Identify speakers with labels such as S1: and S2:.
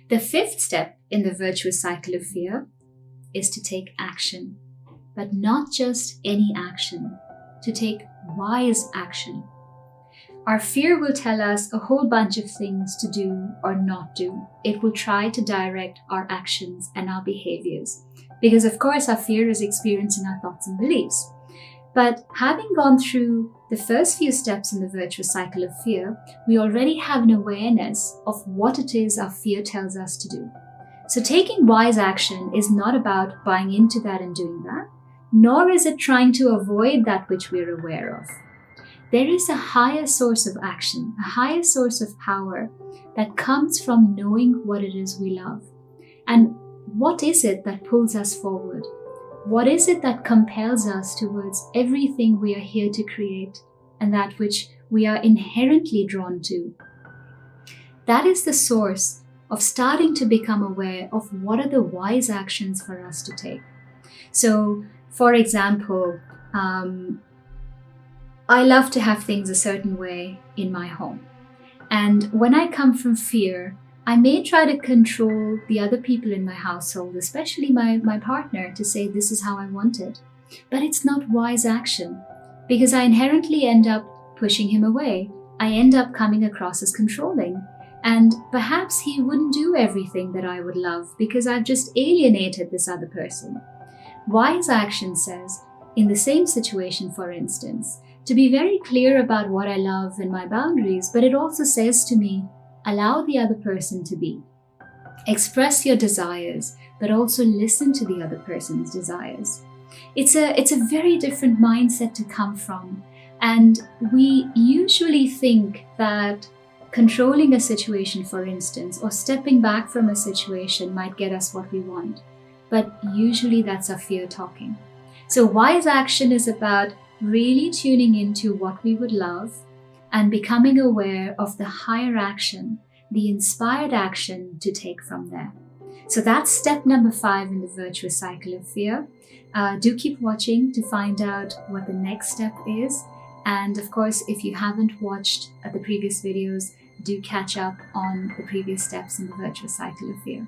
S1: The fifth step in the virtuous cycle of fear is to take action, but not just any action, to take wise action. Our fear will tell us a whole bunch of things to do or not do. It will try to direct our actions and our behaviors, because of course our fear is experienced in our thoughts and beliefs. But having gone through the first few steps in the virtuous cycle of fear, we already have an awareness of what it is our fear tells us to do. So taking wise action is not about buying into that and doing that, nor is it trying to avoid that which we're aware of. There is a higher source of action, a higher source of power that comes from knowing what it is we love. And what is it that pulls us forward? What is it that compels us towards everything we are here to create and that which we are inherently drawn to? That is the source of starting to become aware of what are the wise actions for us to take. So, for example, I love to have things a certain way in my home. And when I come from fear, I may try to control the other people in my household, especially my partner, to say this is how I want it. But it's not wise action, because I inherently end up pushing him away. I end up coming across as controlling. And perhaps he wouldn't do everything that I would love because I've just alienated this other person. Wise action says, in the same situation, for instance, to be very clear about what I love and my boundaries, but it also says to me, allow the other person to be. Express your desires, but also listen to the other person's desires. It's a very different mindset to come from. And we usually think that controlling a situation, for instance, or stepping back from a situation might get us what we want. But usually that's our fear talking. So wise action is about really tuning into what we would love and becoming aware of the higher action, the inspired action to take from there. So that's step number 5 in the virtuous cycle of fear. Do keep watching to find out what the next step is. And of course, if you haven't watched the previous videos, do catch up on the previous steps in the virtuous cycle of fear.